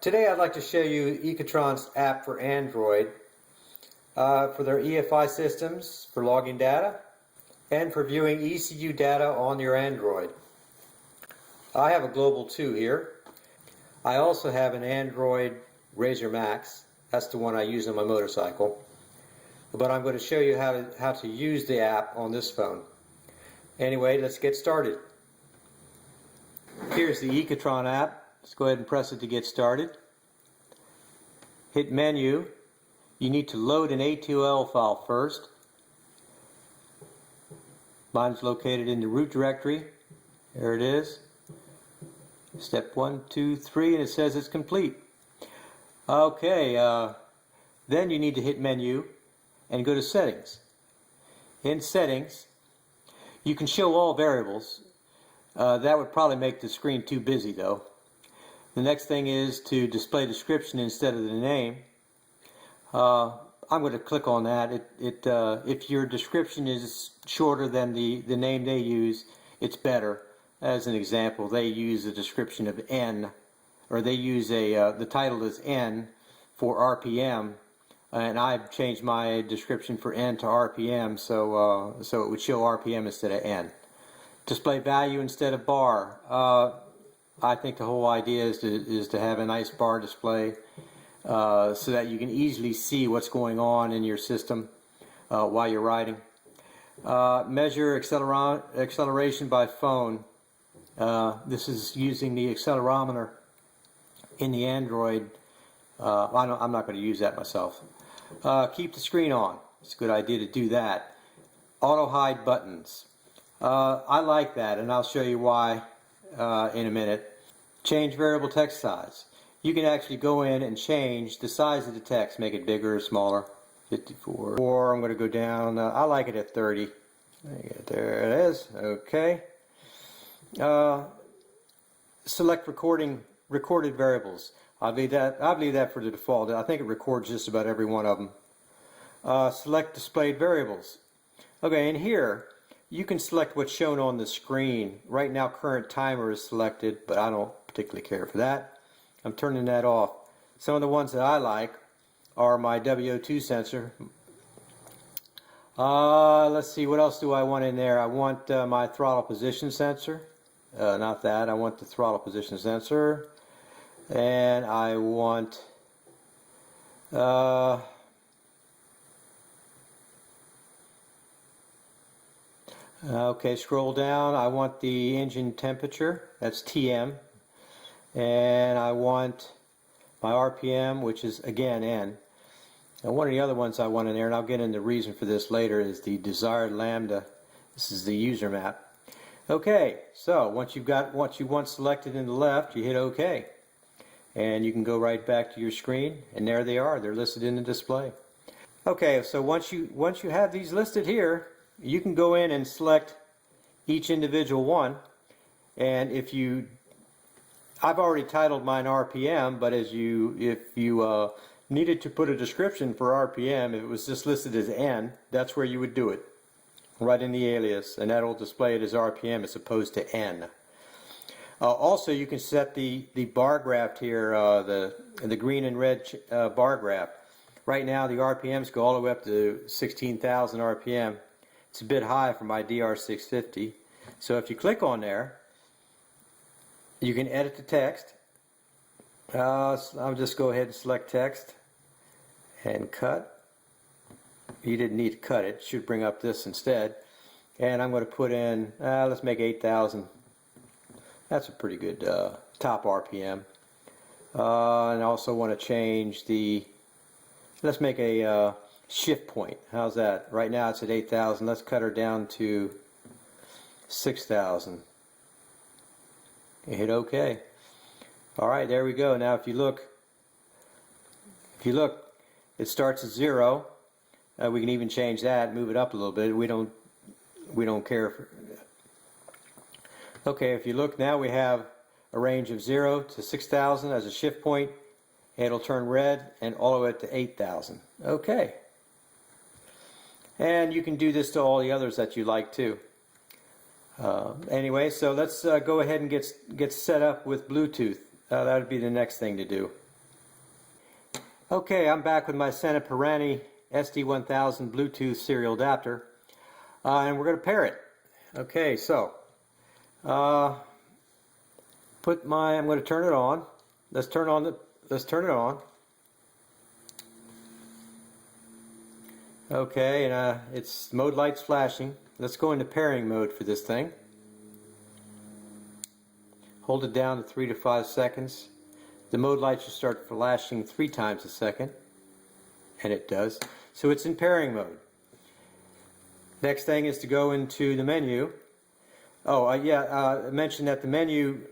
Today I'd like to show you Ecotrons app for Android for their EFI systems for logging data and for viewing ECU data on your Android. I have a Global 2 here. I also have an Android Razr Max. That's the one I use on my motorcycle. But I'm going to show you how to use the app on this phone. Anyway, let's get started. Here's the Ecotron app. Let's go ahead and press it to get started. Hit menu. You need to load an A2L file first. Mine's located in the root directory. There it is. Step 1, 2, 3, and it says it's complete. Okay, then you need to hit menu and go to settings. In settings, you can show all variables. That would probably make the screen too busy though. The next thing is to display description instead of the name. I'm going to click on that. If your description is shorter than the name they use, it's better. As an example, they use a description of N, or they use the title is N for RPM, and I've changed my description for N to RPM, so it would show RPM instead of N. Display value instead of bar. I think the whole idea is to have a nice bar display so that you can easily see what's going on in your system while you're riding. Measure acceleration by phone. This is using the accelerometer in the Android. I'm not going to use that myself. Keep the screen on. It's a good idea to do that. Auto hide buttons. I like that, and I'll show you why in a minute. Change variable text size. You can actually go in and change the size of the text, make it bigger or smaller. 54. Or I'm going to go down. I like it at 30. There it is. Okay. Select recorded variables. I'll leave that for the default. I think it records just about every one of them. Select displayed variables. Okay, in here you can select what's shown on the screen. Right now current timer is selected, but I don't particularly care for that. I'm turning that off. Some of the ones that I like are my WO2 sensor. Let's see, what else do I want in there? I want my throttle position sensor. Not that. I want the throttle position sensor. And I want okay, scroll down. I want the engine temperature. That's TM. And I want my RPM, which is again N. And one of the other ones I want in there, and I'll get into the reason for this later, is the desired lambda. This is the user map. Okay, so once you've got what you want selected in the left, you hit OK. And you can go right back to your screen, and there they are. They're listed in the display. Okay, so once you have these listed here, you can go in and select each individual one. And I've already titled mine RPM, but if you needed to put a description for RPM, if it was just listed as N, that's where you would do it, right in the alias, and that'll display it as RPM as opposed to N. Also, you can set the bar graph here, the green and red bar graph. Right now, the RPMs go all the way up to 16,000 RPM. It's a bit high for my DR-650. So if you click on there, you can edit the text. I'll just go ahead and select text and cut. You didn't need to cut it. It should bring up this instead. And I'm going to put in, let's make 8,000. That's a pretty good top RPM. And I also want to change let's make a shift point. How's that? Right now it's at 8,000. Let's cut her down to 6,000. Hit OK. All right, there we go. Now if you look, it starts at 0. We can even change that, move it up a little bit. We don't care. Okay, if you look now, we have a range of 0 to 6,000 as a shift point. It'll turn red and all the way up to 8,000. Okay. And you can do this to all the others that you like too. Anyway, so let's go ahead and get set up with Bluetooth. that would be the next thing to do. Okay, I'm back with my Sena Pirani SD1000 Bluetooth serial adapter, and we're going to pair it. Okay, so I'm going to turn it on. Let's turn it on. Okay, and its mode light's flashing. Let's go into pairing mode for this thing. Hold it down to 3 to 5 seconds. The mode light should start flashing 3 times a second, and it does. So it's in pairing mode. Next thing is to go into the menu. Oh, I mentioned that the menu,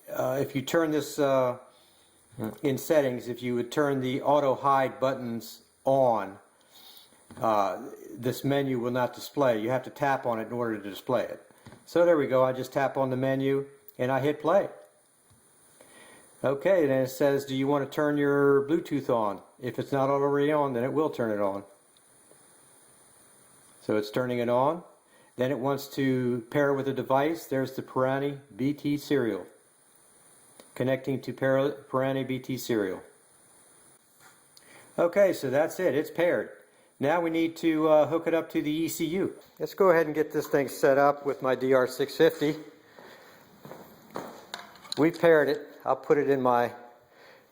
if you turn this in settings, if you would turn the auto hide buttons on, this menu will not display. You have to tap on it in order to display it. So there we go. I just tap on the menu and I hit play. Okay, then it says, do you want to turn your Bluetooth on? If it's not already on, then it will turn it on. So it's turning it on. Then it wants to pair with a device. There's the Pirani BT serial. Connecting to Pirani BT serial. Okay, so that's it. It's paired. Now we need to hook it up to the ECU. Let's go ahead and get this thing set up with my DR-650. We paired it. I'll put it in my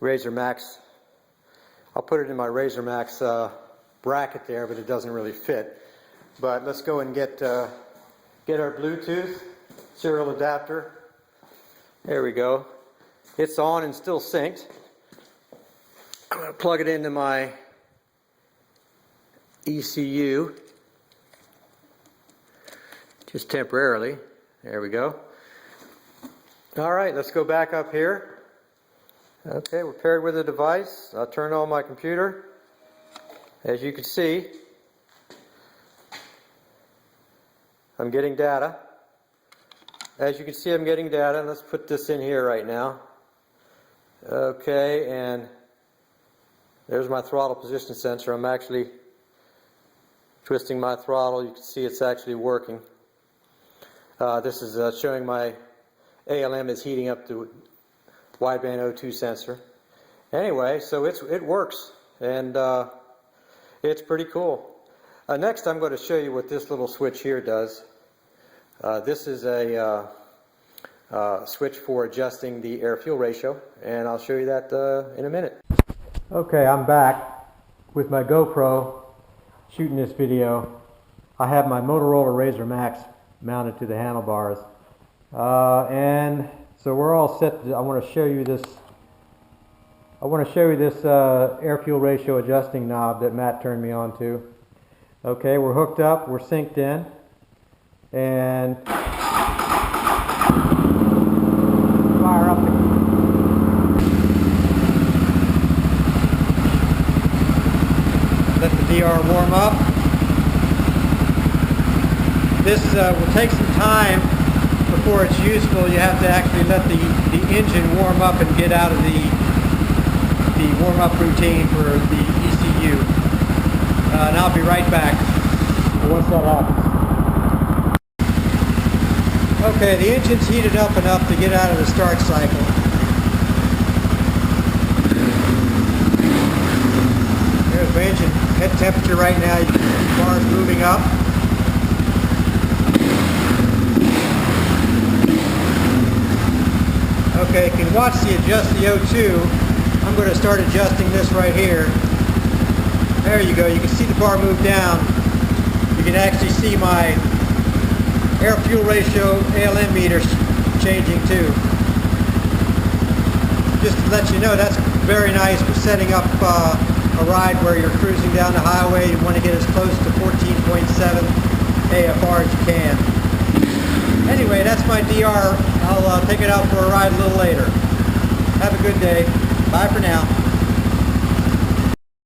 Razor Max. I'll put it in my Razor Max bracket there, but it doesn't really fit. But let's go and get our Bluetooth serial adapter. There we go. It's on and still synced. I'm going to plug it into my ECU, just temporarily. There we go. Alright, let's go back up here. Okay, we're paired with a device. I'll turn on my computer. As you can see, I'm getting data. As you can see, I'm getting data. Let's put this in here right now. Okay, and there's my throttle position sensor. I'm actually twisting my throttle. You can see it's actually working. This is showing my ALM is heating up the wideband O2 sensor. Anyway, so it works, and it's pretty cool. Next, I'm going to show you what this little switch here does. This is a switch for adjusting the air-fuel ratio, and I'll show you that in a minute. Okay, I'm back with my GoPro shooting this video. I have my Motorola Razor Max mounted to the handlebars, and so we're all set. I want to show you this. Air-fuel ratio adjusting knob that Matt turned me on to. Okay, we're hooked up. We're synced in, and fire up the. Let the DR warm up. This will take some time before it's useful. You have to actually let the engine warm up and get out of the warm-up routine for the ECU. And I'll be right back once that happens. Okay, the engine's heated up enough to get out of the start cycle. There's my engine head temperature right now. You can see the bars moving up. Okay, you can watch the adjust the O2. I'm going to start adjusting this right here. There you go. You can see the bar move down. You can actually see my air-fuel ratio ALM meter changing too. Just to let you know, that's very nice for setting up a ride where you're cruising down the highway. You want to get as close to 14.7 AFR as you can. Anyway, that's my DR. I'll take it out for a ride a little later. Have a good day. Bye for now.